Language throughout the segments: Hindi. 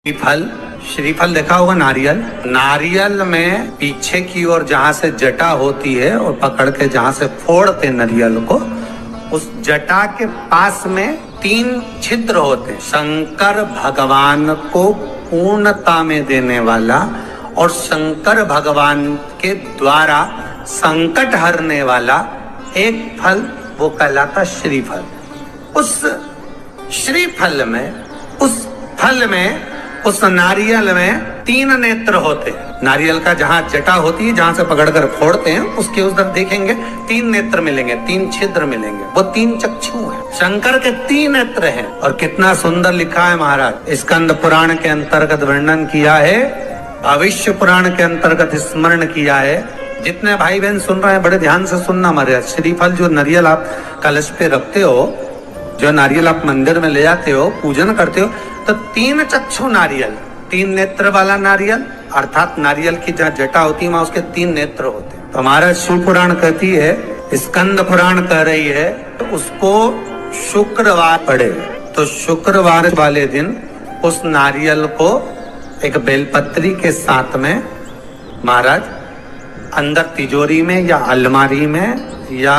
श्रीफल, श्रीफल देखा होगा। नारियल, नारियल में पीछे की ओर जहाँ से जटा होती है और पकड़ के जहाँ से फोड़ते नारियल को, उस जटा के पास में 3 छिद्र होते हैं। शंकर भगवान को पूर्णता में देने वाला और शंकर भगवान के द्वारा संकट हरने वाला एक फल, वो कहलाता श्रीफल। उस श्रीफल में, उस फल में, उस नारियल में 3 नेत्र होते हैं। नारियल का जहाँ जटा होती है, जहाँ से पकड़कर फोड़ते हैं, उसके उधर देखेंगे 3 नेत्र मिलेंगे, 3 छिद्र मिलेंगे। वो 3 चक्षु हैं। शंकर के 3 नेत्र हैं। और कितना सुंदर लिखा है महाराज। स्कंद पुराण के अंतर्गत वर्णन किया है, भविष्य पुराण के अंतर्गत स्मरण किया है। जितने भाई बहन सुन रहे हैं बड़े ध्यान से सुनना महाराज। श्रीफल जो नारियल आप कलश पे रखते हो, जो नारियल आप मंदिर में ले जाते हो, पूजन करते हो, तो 3 चक्षु नारियल, 3 नेत्र वाला नारियल, अर्थात नारियल की जहाँ जटा होती है वहां उसके 3 नेत्र होते हैं। तो हमारा शिव पुराण कहती है, स्कंद पुराण कह रही है, तो उसको शुक्रवार पड़े। तो शुक्रवार वाले दिन उस नारियल को एक बेलपत्री के साथ में महाराज अंदर तिजोरी में या अलमारी में, या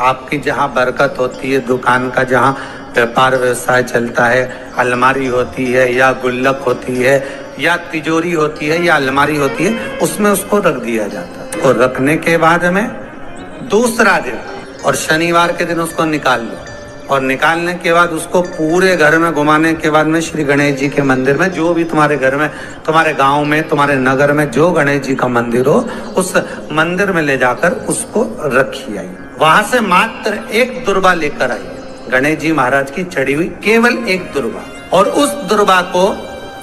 आपकी जहाँ बरकत होती है, दुकान का जहाँ व्यापार व्यवसाय चलता है, अलमारी होती है या गुल्लक होती है या तिजोरी होती है या अलमारी होती है, उसमें उसको रख दिया जाता है। उसको रखने के बाद में दूसरा दिन और शनिवार के दिन उसको निकाल लो, और निकालने के बाद उसको पूरे घर में घुमाने के बाद में श्री गणेश जी के मंदिर में, जो भी तुम्हारे घर में, तुम्हारे गांव में, तुम्हारे नगर में जो गणेश जी का मंदिर हो, उस मंदिर में ले जाकर उसको रखी आई। वहां से मात्र 1 दुर्बा लेकर आई, गणेश जी महाराज की चढ़ी हुई केवल 1 दुर्बा। और उस दुर्बा को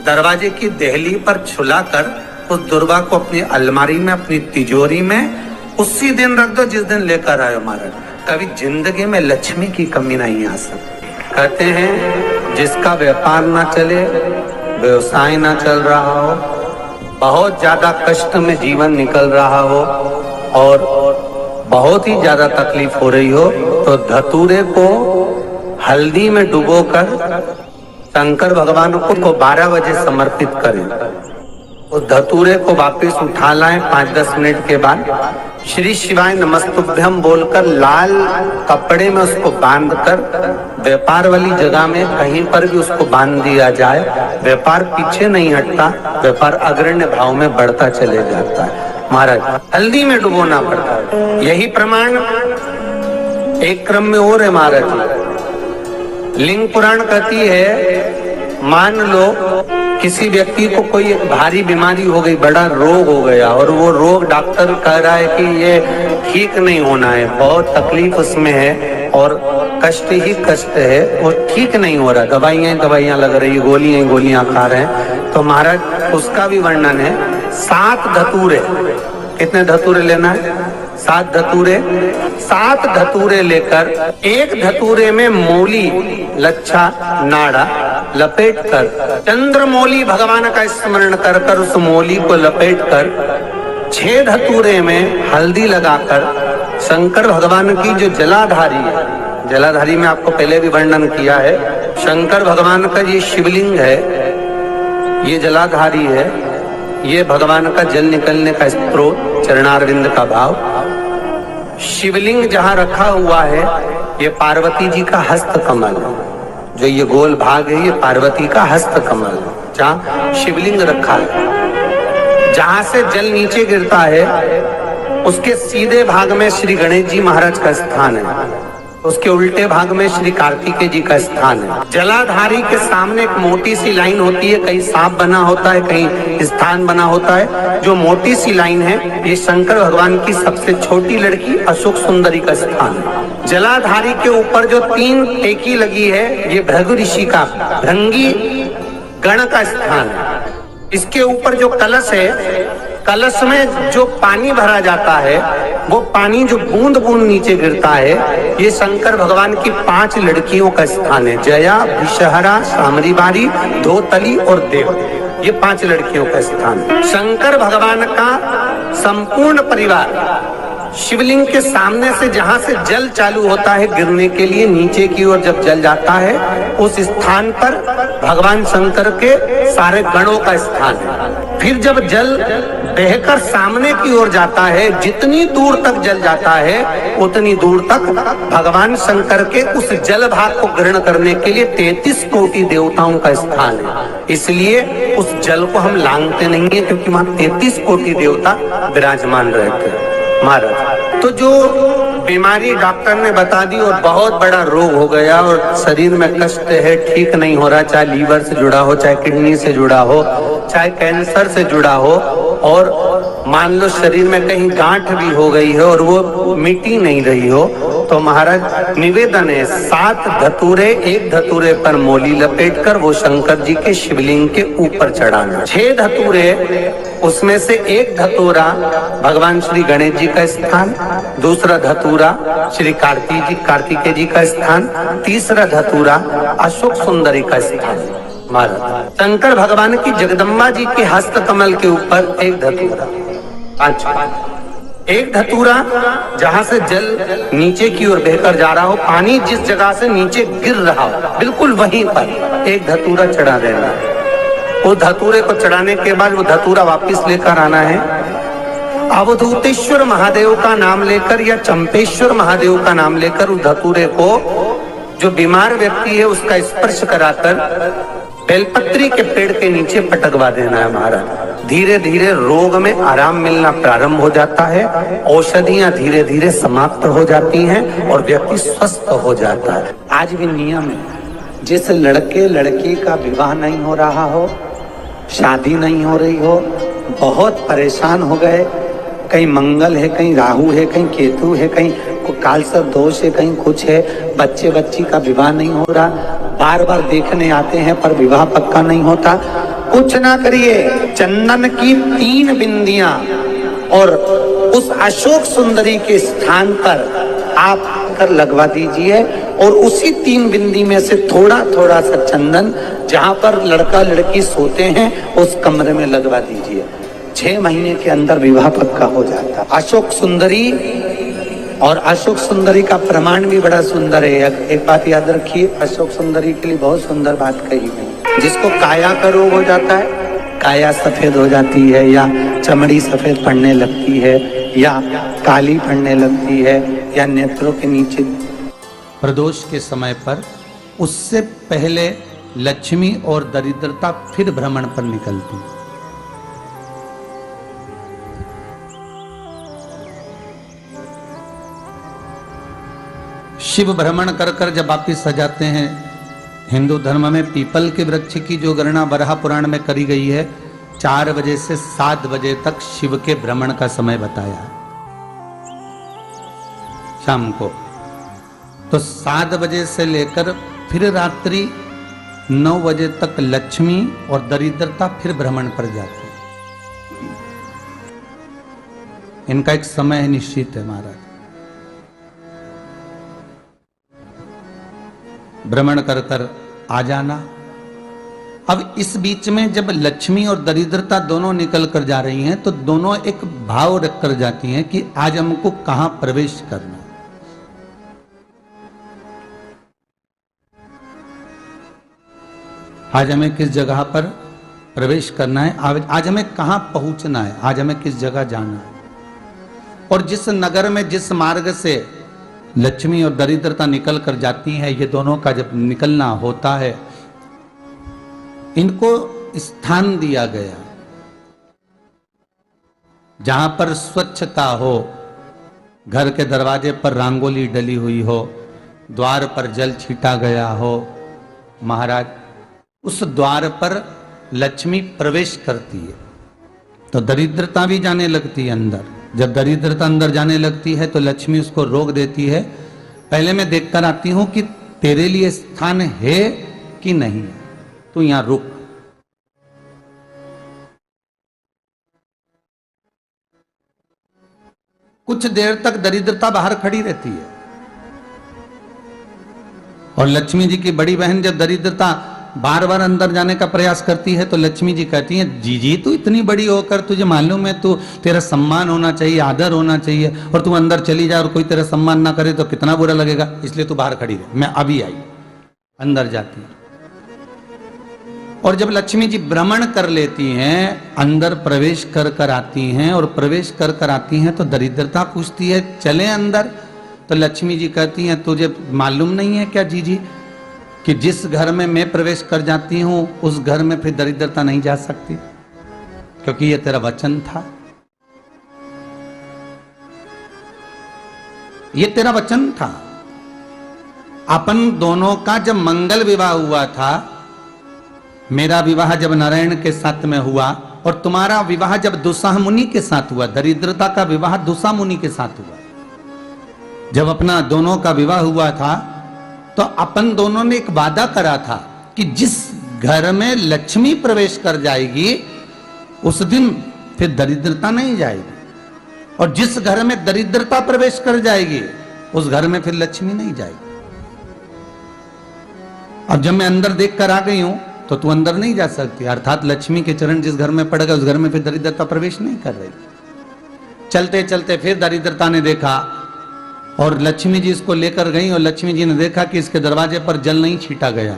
दरवाजे की देहली पर छुलाकर उस दुर्बा को अपनी अलमारी में, अपनी तिजोरी में उसी दिन रख दो जिस दिन लेकर आए महाराज। कभी जिंदगी में लक्ष्मी की कमी नहीं आ सकती। कहते हैं जिसका व्यापार ना चले, व्यवसाय ना चल रहा हो, बहुत ज्यादा कष्ट में जीवन निकल रहा हो और बहुत ही ज्यादा तकलीफ हो रही हो, तो धतूरे को हल्दी में डुबोकर शंकर भगवान को 12 बजे समर्पित करें। उस धतूरे को वापस उठा लाएं 5-10 मिनट के बाद, श्री शिवाय नमस्तुभ्यम बोलकर लाल कपड़े में उसको बांधकर व्यापार वाली जगह में कहीं पर भी उसको बांध दिया जाए। व्यापार पीछे नहीं हटता, व्यापार अग्रण्य भाव में बढ़ता चले जाता है महाराज। हल्दी में डुबोना पड़ता है। यही प्रमाण एक क्रम में और है महाराज। लिंग पुराण कहती है, मान लो किसी व्यक्ति को कोई एक भारी बीमारी हो गई, बड़ा रोग हो गया, और वो रोग डॉक्टर कह रहा है कि ये ठीक नहीं होना है, बहुत तकलीफ उसमें है और कष्ट ही कष्ट है, वो ठीक नहीं हो रहा, दवाइयां लग रही, गोलियां खा रहे हैं। तो महाराज उसका भी वर्णन है। 7 धतूरे, कितने धतूरे लेना है? 7 धतूरे। 7 धतूरे लेकर, 1 धतूरे में मूली, लच्छा, नाड़ा लपेट कर, चंद्रमौली भगवान का स्मरण कर कर उस मौली को लपेट कर, 6 धतूरे में हल्दी लगाकर शंकर भगवान की जो जलाधारी है, जलाधारी में आपको पहले भी वर्णन किया है, शंकर भगवान का ये शिवलिंग है, ये जलाधारी है, ये भगवान का जल निकलने का स्रोत, चरणारविंद का भाव। शिवलिंग जहाँ रखा हुआ है, ये पार्वती जी का हस्त कमल है। जो ये गोल भाग है, ये पार्वती का हस्त कमल है, जहाँ शिवलिंग रखा है। जहाँ से जल नीचे गिरता है, उसके सीधे भाग में श्री गणेश जी महाराज का स्थान है, उसके उल्टे भाग में श्री कार्तिकेय जी का स्थान है। जलाधारी के सामने एक मोटी सी लाइन होती है, कहीं सांप बना होता है, कहीं स्थान बना होता है। जो मोटी सी लाइन है, ये शंकर भगवान की सबसे छोटी लड़की अशोक सुंदरी का स्थान है। जलाधारी के ऊपर जो 3 टेकी लगी है, ये भृगु ऋषि का, भृंगी गण का स्थान है। इसके ऊपर जो कलश है, कलश में जो पानी भरा जाता है, वो पानी जो बूंद बूंद नीचे गिरता है, ये शंकर भगवान की 5 लड़कियों का स्थान है। जया, विषहरा, सामरीबारी, धोतली और देव, ये 5 लड़कियों का स्थान है। शंकर भगवान का संपूर्ण परिवार शिवलिंग के सामने से जहां से जल चालू होता है गिरने के लिए नीचे की ओर जब जल जाता है, उस स्थान पर भगवान शंकर के सारे गणों का स्थान है। फिर जब जल बहकर सामने की ओर जाता है, जितनी दूर तक जल जाता है उतनी दूर तक भगवान शंकर के उस जल भाग को ग्रहण करने के लिए 33 कोटि देवताओं का स्थान है। इसलिए उस जल को हम लांघते नहीं है, क्योंकि वहां 33 कोटि देवता विराजमान रहते हैं महाराज। तो जो बीमारी डॉक्टर ने बता दी और बहुत बड़ा रोग हो गया और शरीर में कष्ट है, ठीक नहीं हो रहा, चाहे लीवर से जुड़ा हो, चाहे किडनी से जुड़ा हो, चाहे कैंसर से जुड़ा हो, और मान लो शरीर में कहीं गांठ भी हो गई है और वो मिटी नहीं रही हो, तो महाराज निवेदन है 7 धतूरे, एक धतूरे पर मोली लपेटकर वो शंकर जी के शिवलिंग के ऊपर चढ़ाना। 6 धतूरे, उसमें से एक धतूरा भगवान श्री गणेश जी का स्थान, दूसरा धतूरा श्री कार्तिकेय जी का स्थान, तीसरा धतूरा अशोक सुंदरी का स्थान। महाराज शंकर भगवान की जगदम्बा जी के हस्त कमल के ऊपर एक धतूरा, एक धतूरा जहां से जल नीचे की ओर बहकर जा रहा हो, पानी जिस जगह से नीचे गिर रहा हो बिल्कुल वहीं पर एक धतूरा चढ़ा देना। वो धतूरे को चढ़ाने के बाद वो धतूरा वापस लेकर आना है। अवधूतेश्वर महादेव का नाम लेकर या चंपेश्वर महादेव का नाम लेकर उस धतूरे को जो बीमार व्यक्ति है उसका स्पर्श कराकर बेलपत्री के पेड़ के नीचे पटकवा देना है महाराज। धीरे धीरे रोग में आराम मिलना प्रारंभ हो जाता है, औषधियां धीरे धीरे समाप्त हो जाती हैं और व्यक्ति स्वस्थ हो जाता है। आज भी नियम है, जिस लड़के लड़की का विवाह नहीं हो रहा हो, शादी नहीं हो रही हो, बहुत परेशान हो गए, कहीं मंगल है, कहीं राहु है, कहीं केतु है, कहीं कालसर्प दोष है, कहीं कुछ है, बच्चे बच्ची का विवाह नहीं हो रहा, बार बार देखने आते हैं पर विवाह पक्का नहीं होता, कुछ ना करिए, चंदन की 3 बिंदियां और उस अशोक सुंदरी के स्थान पर आप कर लगवा दीजिए और उसी 3 बिंदी में से थोड़ा थोड़ा सा चंदन जहां पर लड़का लड़की सोते हैं उस कमरे में लगवा दीजिए। 6 महीने के अंदर विवाह पक्का हो जाता। अशोक सुंदरी, और अशोक सुंदरी का प्रमाण भी बड़ा सुंदर है। एक बात याद रखिए, अशोक सुंदरी के लिए बहुत सुंदर बात कही गई। जिसको काया का रोग हो जाता है, काया सफेद हो जाती है या चमड़ी सफेद पड़ने लगती है या काली पड़ने लगती है या नेत्रों के नीचे प्रदोष के समय पर, उससे पहले लक्ष्मी और दरिद्रता फिर भ्रमण पर निकलती। शिव भ्रमण कर कर जब वापिस आ जाते हैं, हिंदू धर्म में पीपल के वृक्ष की जो गणना बराह पुराण में करी गई है, 4 बजे से 7 बजे तक शिव के भ्रमण का समय बताया है शाम को। तो 7 बजे से लेकर फिर रात्रि 9 बजे तक लक्ष्मी और दरिद्रता फिर भ्रमण पर जाती है। इनका एक समय निश्चित है महाराज। भ्रमण कर कर आ जाना। अब इस बीच में जब लक्ष्मी और दरिद्रता दोनों निकल कर जा रही हैं तो दोनों एक भाव रख कर जाती हैं कि आज हमको कहां प्रवेश करना, आज हमें किस जगह पर प्रवेश करना है, आज हमें कहां पहुंचना है, आज हमें किस जगह जाना है। और जिस नगर में जिस मार्ग से लक्ष्मी और दरिद्रता निकल कर जाती है, ये दोनों का जब निकलना होता है, इनको स्थान दिया गया जहां पर स्वच्छता हो, घर के दरवाजे पर रंगोली डली हुई हो, द्वार पर जल छीटा गया हो। महाराज उस द्वार पर लक्ष्मी प्रवेश करती है तो दरिद्रता भी जाने लगती है अंदर। जब दरिद्रता अंदर जाने लगती है तो लक्ष्मी उसको रोक देती है, पहले मैं देखकर आती हूं कि तेरे लिए स्थान है कि नहीं, तू यहां रुक। कुछ देर तक दरिद्रता बाहर खड़ी रहती है और लक्ष्मी जी की बड़ी बहन जब दरिद्रता बार बार अंदर जाने का प्रयास करती है तो लक्ष्मी जी कहती हैं, जीजी तू इतनी बड़ी होकर तुझे मालूम है तू तेरा सम्मान होना चाहिए, आदर होना चाहिए, और तू अंदर चली जा और कोई तेरा सम्मान ना करे तो कितना बुरा लगेगा, इसलिए तू बाहर खड़ी रहे, मैं अभी आई। अंदर जाती है और जब लक्ष्मी जी भ्रमण कर लेती हैं, अंदर प्रवेश कर कर आती हैं, और प्रवेश कर कर आती हैं तो दरिद्रता पूछती है चले अंदर। तो लक्ष्मी जी कहती हैं, तुझे मालूम नहीं है क्या जीजी कि जिस घर में मैं प्रवेश कर जाती हूं उस घर में फिर दरिद्रता नहीं जा सकती, क्योंकि ये तेरा वचन था, ये तेरा वचन था। अपन दोनों का जब मंगल विवाह हुआ था, मेरा विवाह जब नारायण के साथ में हुआ और तुम्हारा विवाह जब दुस्साह मुनि के साथ हुआ, दरिद्रता का विवाह दुस्साह मुनि के साथ हुआ, जब अपना दोनों का विवाह हुआ था तो अपन दोनों ने एक वादा करा था कि जिस घर में लक्ष्मी प्रवेश कर जाएगी उस दिन फिर दरिद्रता नहीं जाएगी, और जिस घर में दरिद्रता प्रवेश कर जाएगी उस घर में फिर लक्ष्मी नहीं जाएगी। अब जब मैं अंदर देख कर आ गई हूं तो तू अंदर नहीं जा सकती, अर्थात लक्ष्मी के चरण जिस घर में पड़ गए उस घर में फिर दरिद्रता प्रवेश नहीं कर रही। चलते चलते फिर दरिद्रता ने देखा और लक्ष्मी जी इसको लेकर गई, और लक्ष्मी जी ने देखा कि इसके दरवाजे पर जल नहीं छीटा गया,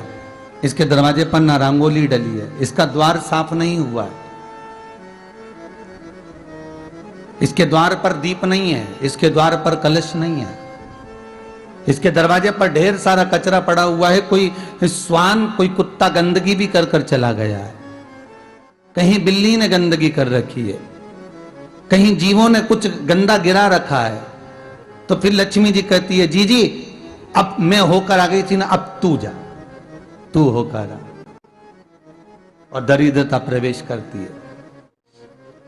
इसके दरवाजे पर ना रंगोली डली है, इसका द्वार साफ नहीं हुआ है, इसके द्वार पर दीप नहीं है, इसके द्वार पर कलश नहीं है, इसके दरवाजे पर ढेर सारा कचरा पड़ा हुआ है, कोई श्वान कोई कुत्ता गंदगी भी कर कर चला गया है, कहीं बिल्ली ने गंदगी कर रखी है, कहीं जीवों ने कुछ गंदा गिरा रखा है। तो फिर लक्ष्मी जी कहती है, जी जी अब मैं होकर आ गई थी ना, अब तू जा, तू होकर आ, और दरिद्रता प्रवेश करती है।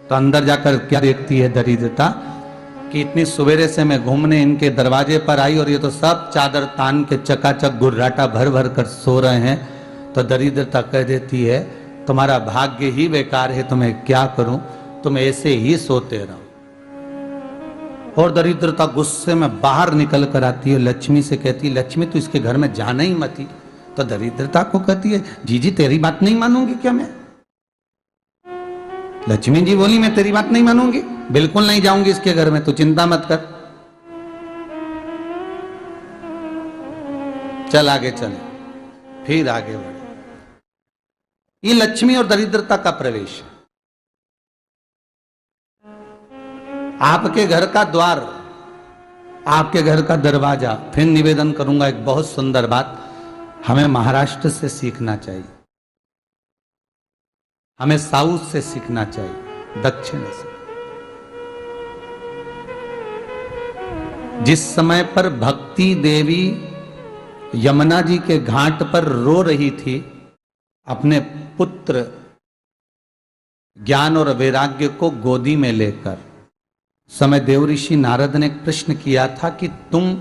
तो अंदर जाकर क्या देखती है दरिद्रता कि इतनी सवेरे से मैं घूमने इनके दरवाजे पर आई और ये तो सब चादर तान के चकाचक गुर्राटा भर भर कर सो रहे हैं। तो दरिद्रता कह देती है, तुम्हारा भाग्य ही बेकार है, तुम्हें क्या करूं, तुम ऐसे ही सोते रहो। और दरिद्रता गुस्से में बाहर निकल कर आती है, लक्ष्मी से कहती है, लक्ष्मी तू इसके घर में जाना ही मत ही। तो दरिद्रता को कहती है, जीजी तेरी बात नहीं मानूंगी क्या मैं? लक्ष्मी जी बोली, मैं तेरी बात नहीं मानूंगी, बिल्कुल नहीं जाऊंगी इसके घर में, तू चिंता मत कर, चल आगे चले। फिर आगे बढ़े। ये लक्ष्मी और दरिद्रता का प्रवेश है। आपके घर का द्वार, आपके घर का दरवाजा। फिर निवेदन करूंगा एक बहुत सुंदर बात, हमें महाराष्ट्र से सीखना चाहिए, हमें साउथ से सीखना चाहिए, दक्षिण से। जिस समय पर भक्ति देवी यमुना जी के घाट पर रो रही थी अपने पुत्र ज्ञान और वैराग्य को गोदी में लेकर, समय देवऋषि नारद ने एक प्रश्न किया था कि तुम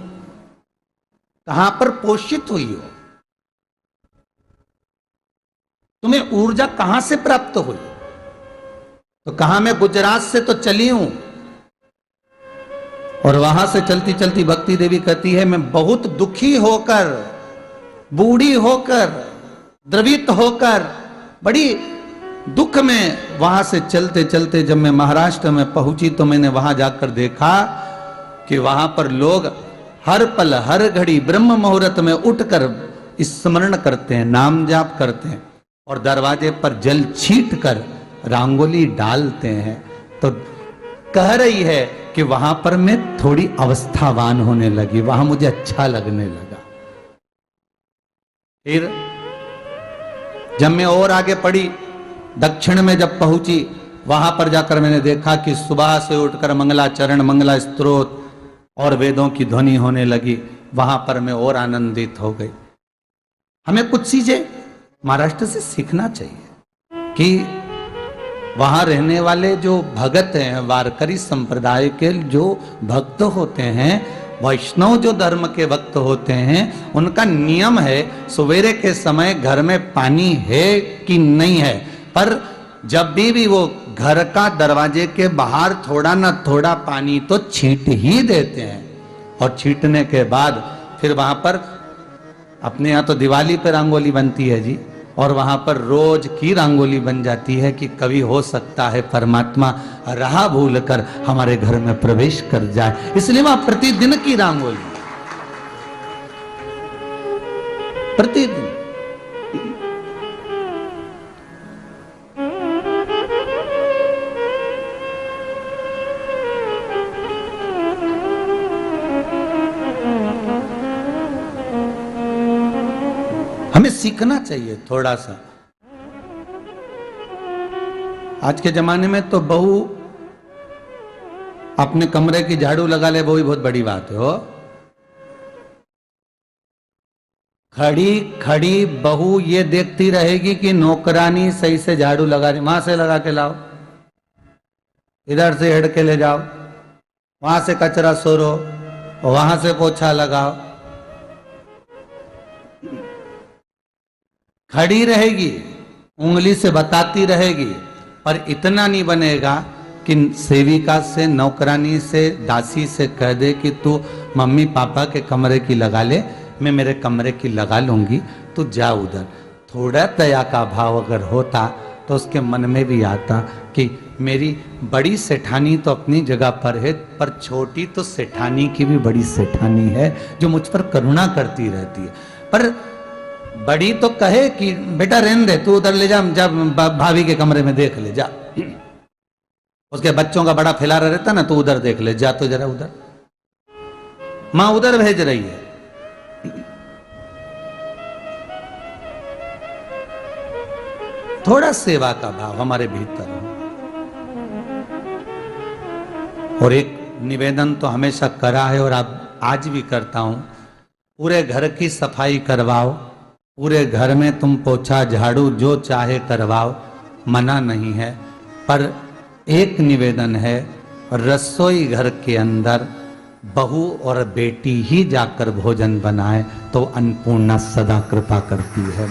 कहां पर पोषित हुई हो, तुम्हें ऊर्जा कहां से प्राप्त हुई? तो कहा, मैं गुजरात से तो चली हूं। और वहां से चलती चलती भक्ति देवी कहती है, मैं बहुत दुखी होकर, बूढ़ी होकर, द्रवित होकर, बड़ी दुख में वहां से चलते चलते जब मैं महाराष्ट्र में पहुंची तो मैंने वहां जाकर देखा कि वहां पर लोग हर पल हर घड़ी ब्रह्म मुहूर्त में उठकर स्मरण करते हैं, नाम जाप करते हैं और दरवाजे पर जल छीट कर रंगोली डालते हैं। तो कह रही है कि वहां पर मैं थोड़ी अवस्थावान होने लगी, वहां मुझे अच्छा लगने लगा। फिर जब मैं और आगे पढ़ी, दक्षिण में जब पहुंची, वहां पर जाकर मैंने देखा कि सुबह से उठकर मंगलाचरण, मंगला स्तोत्र और वेदों की ध्वनि होने लगी। वहां पर मैं और आनंदित हो गई। हमें कुछ चीजें महाराष्ट्र से सीखना चाहिए कि वहां रहने वाले जो भगत हैं, वारकरी संप्रदाय के जो भक्त होते हैं, वैष्णव जो धर्म के भक्त होते हैं, उनका नियम है सवेरे के समय घर में पानी है कि नहीं है, पर जब भी वो घर का दरवाजे के बाहर थोड़ा ना थोड़ा पानी तो छींट ही देते हैं। और छींटने के बाद फिर वहां पर, अपने यहाँ तो दिवाली पर रंगोली बनती है जी, और वहां पर रोज की रंगोली बन जाती है कि कभी हो सकता है परमात्मा राह भूल कर हमारे घर में प्रवेश कर जाए, इसलिए वहां प्रतिदिन की रंगोली, प्रतिदिन। हमें सीखना चाहिए थोड़ा सा। आज के जमाने में तो बहू अपने कमरे की झाड़ू लगा ले, वो ही बहुत बड़ी बात है। हो खड़ी खड़ी बहू ये देखती रहेगी कि नौकरानी सही से झाड़ू लगा रही, वहां से लगा के लाओ, इधर से हेड के ले जाओ, वहां से कचरा सोरो, वहां से पोछा लगाओ। खड़ी रहेगी, उंगली से बताती रहेगी, पर इतना नहीं बनेगा कि सेविका से, नौकरानी से, दासी से कह दे कि तू मम्मी पापा के कमरे की लगा ले, मैं मेरे कमरे की लगा लूंगी, तू जा उधर। थोड़ा दया का भाव अगर होता तो उसके मन में भी आता कि मेरी बड़ी सेठानी तो अपनी जगह पर है, पर छोटी तो सेठानी की भी बड़ी सेठानी है जो मुझ पर करुणा करती रहती है। पर बड़ी तो कहे कि बेटा रहने दे, तू उधर ले जा, जब भाभी के कमरे में देख ले जा। उसके बच्चों का बड़ा फैलारा रहता ना, तो उधर देख ले जा, तो जरा उधर, मां उधर भेज रही है। थोड़ा सेवा का भाव हमारे भीतर हो। और एक निवेदन तो हमेशा करा है और अब आज भी करता हूं, पूरे घर की सफाई करवाओ, पूरे घर में तुम पोछा झाड़ू जो चाहे करवाओ, मना नहीं है। पर एक निवेदन है, रसोई घर के अंदर बहू और बेटी ही जाकर भोजन बनाए तो अन्नपूर्णा सदा कृपा करती है।